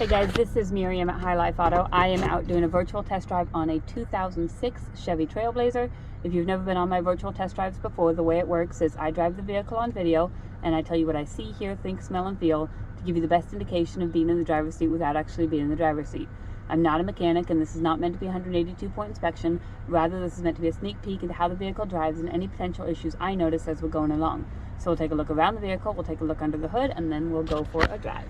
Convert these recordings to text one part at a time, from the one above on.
Hey guys, this is Miriam at High Life Auto. I am out doing a virtual test drive on a 2006 Chevy Trailblazer. If you've never been on my virtual test drives before, the way it works is I drive the vehicle on video and I tell you what I see, hear, think, smell, and feel to give you the best indication of being in the driver's seat without actually being in the driver's seat. I'm not a mechanic and this is not meant to be a 182-point inspection. Rather, this is meant to be a sneak peek into how the vehicle drives and any potential issues I notice as we're going along. So we'll take a look around the vehicle, we'll take a look under the hood, and then we'll go for a drive.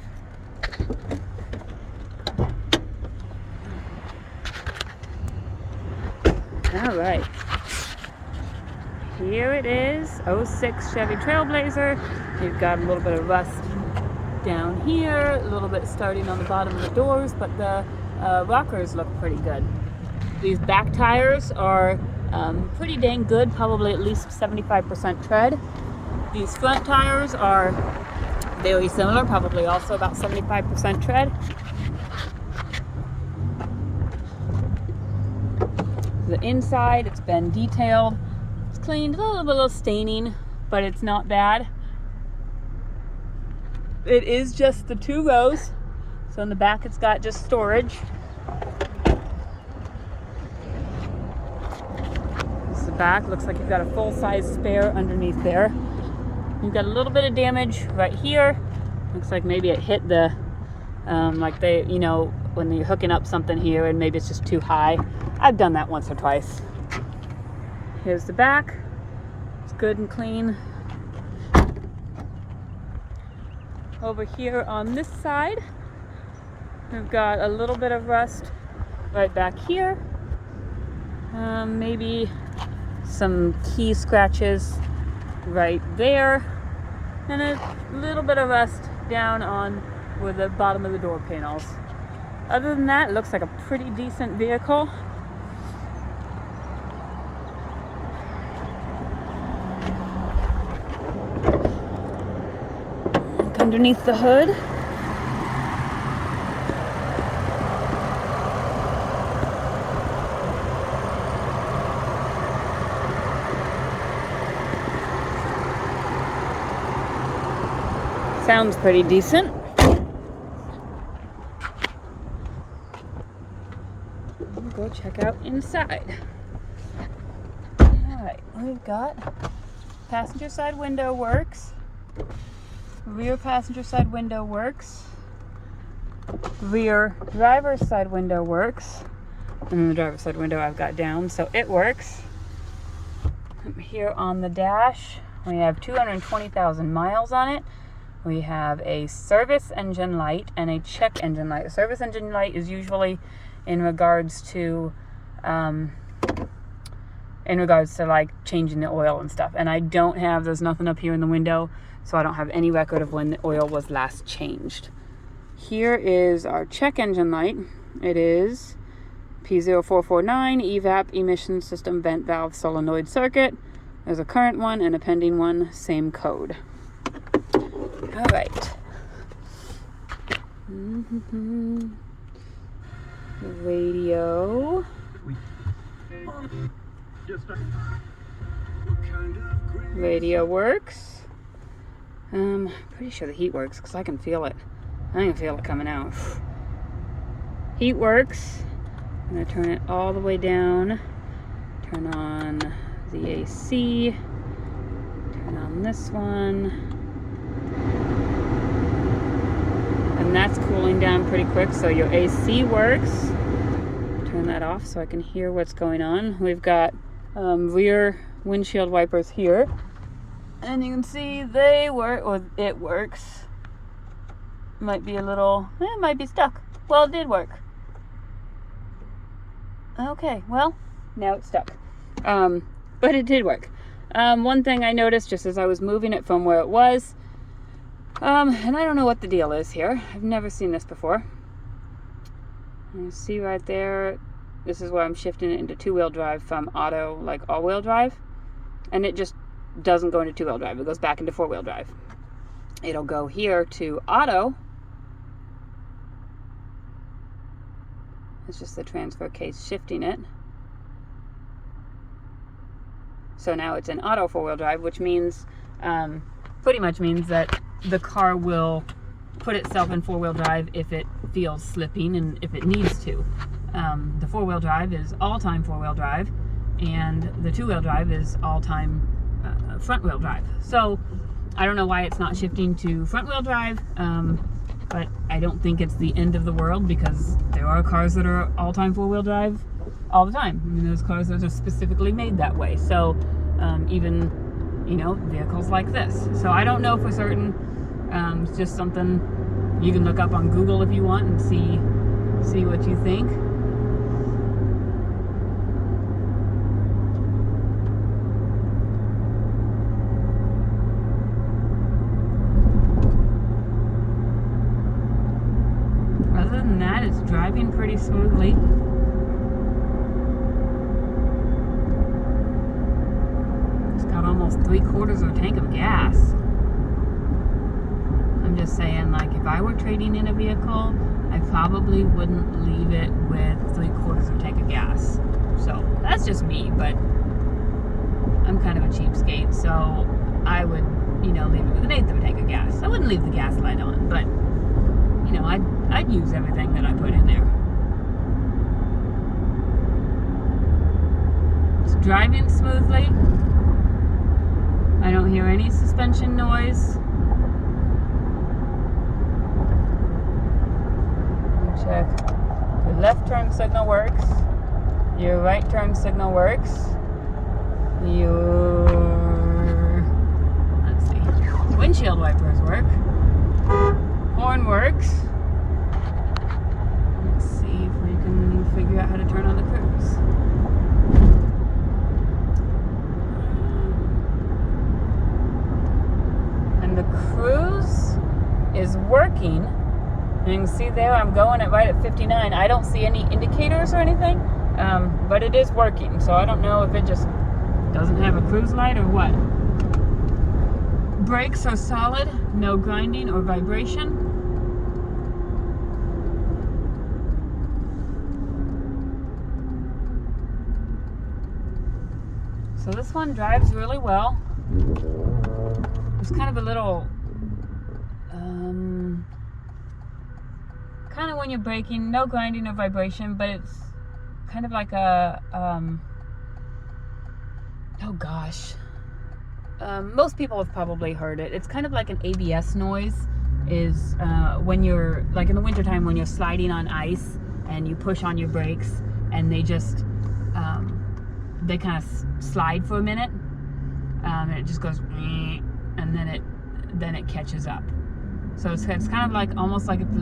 All right, here it is, 06 Chevy Trailblazer. You've got a little bit of rust down here, a little bit starting on the bottom of the doors, but the rockers look pretty good. These back tires are pretty dang good, probably at least 75% tread. These front tires are very similar, probably also about 75% tread. The inside, it's been detailed, it's cleaned, a little staining, but it's not bad. It is just the 2 rows, so in the back it's got just storage. This is the back, looks like you've got a full-size spare underneath there. You've got a little bit of damage right here. Looks like maybe it hit the, like they, you know, when you're hooking up something here and maybe it's just too high. I've done that once or twice. Here's the back. It's good and clean. Over here on this side, we've got a little bit of rust right back here. Maybe some key scratches right there. And a little bit of rust down on where the bottom of the door panels. Other than that, it looks like a pretty decent vehicle. Look underneath the hood. Sounds pretty decent. We'll go check out inside. Alright, we've got passenger side window works, rear passenger side window works, rear driver's side window works, and then the driver's side window I've got down, so it works. Here on the dash, we have 220,000 miles on it. We have a service engine light and a check engine light. A service engine light is usually in regards to like changing the oil and stuff. And I don't have, there's nothing up here in the window, so I don't have any record of when the oil was last changed. Here is our check engine light. It is P0449 EVAP emission system vent valve solenoid circuit. There's a current one and a pending one, same code. All right. Radio. Radio works. Pretty sure the heat works because I can feel it. I can feel it coming out. Heat works. I'm gonna turn it all the way down. Turn on the AC. Turn on this one. And that's cooling down pretty quick, so your AC works. Turn that off so I can hear what's going on. We've got rear windshield wipers here, and you can see they work, or it works. Might be a little, it might be stuck. Well, it did work. Okay, well, now it's stuck. But it did work. One thing I noticed just as I was moving it from where it was, and I don't know what the deal is here. I've never seen this before. You see right there, this is where I'm shifting it into 2-wheel drive from auto, like all-wheel drive. And it just doesn't go into 2-wheel drive. It goes back into 4-wheel drive. It'll go here to auto. It's just the transfer case shifting it. So now it's in auto 4-wheel drive, which means, pretty much means that the car will put itself in four-wheel drive if it feels slipping and if it needs to. The four-wheel drive is all-time four-wheel drive, and the two-wheel drive is all-time front-wheel drive. So I don't know why it's not shifting to front-wheel drive, but I don't think it's the end of the world, because there are cars that are all-time four-wheel drive all the time. I mean, those cars that are specifically made that way. So even, you know, vehicles like this. So I don't know for certain. It's just something you can look up on Google if you want and see what you think. Other than that, it's driving pretty smoothly. It's got almost 3/4 of a tank of gas. I'm just saying, like, if I were trading in a vehicle, I probably wouldn't leave it with 3/4 of a tank of gas. So that's just me, but I'm kind of a cheapskate, so I would, you know, leave it with 1/8 of a tank of gas. I wouldn't leave the gas light on, but, you know, I'd use everything that I put in there. It's driving smoothly. I don't hear any suspension noise. Check. Your left turn signal works. Your right turn signal works. Your, let's see, windshield wipers work. Horn works. Let's see if we can figure out how to turn on the cruise. And the cruise is working. And you can see there, I'm going at right at 59. I don't see any indicators or anything, but it is working. So I don't know if it just doesn't have a cruise light or what. Brakes are solid, no grinding or vibration. So this one drives really well. It's kind of a little, kind of when you're braking, no grinding or vibration, but it's kind of like a, oh gosh. Most people have probably heard it. It's kind of like an ABS noise, is when you're, like in the wintertime when you're sliding on ice and you push on your brakes and they just, they kind of slide for a minute, and it just goes, and then it catches up. So it's kind of like, almost like it's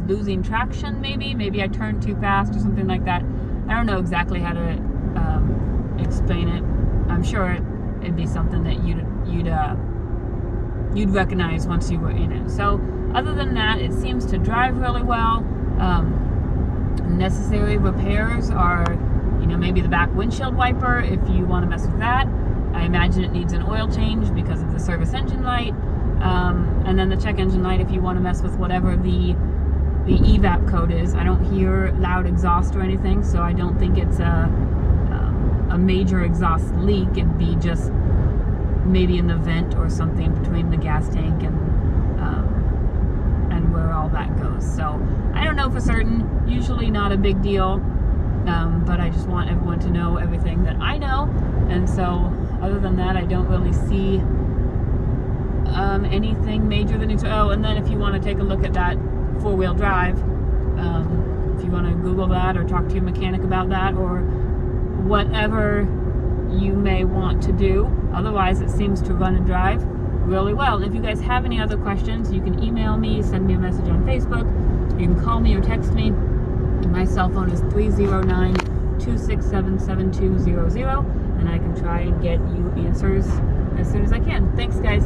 losing traction, maybe I turned too fast or something like that. I don't know exactly how to explain it. I'm sure it'd be something that you'd recognize once you were in it. So other than that, it seems to drive really well. Necessary repairs are, you know, maybe the back windshield wiper if you want to mess with that. I imagine it needs an oil change because of the service engine light, and then the check engine light if you want to mess with whatever the evap code is. I don't hear loud exhaust or anything, so I don't think it's a major exhaust leak. It'd be just maybe in the vent or something between the gas tank and where all that goes. So I don't know for certain. Usually not a big deal, but I just want everyone to know everything that I know. And so other than that, I don't really see anything major that needs to. Oh, and then if you want to take a look at that four-wheel drive, if you want to Google that or talk to your mechanic about that or whatever you may want to do. Otherwise, it seems to run and drive really well. And if you guys have any other questions, you can email me, send me a message on Facebook, you can call me or text me. My cell phone is 309-267-7200, and I can try and get you answers as soon as I can. Thanks, guys.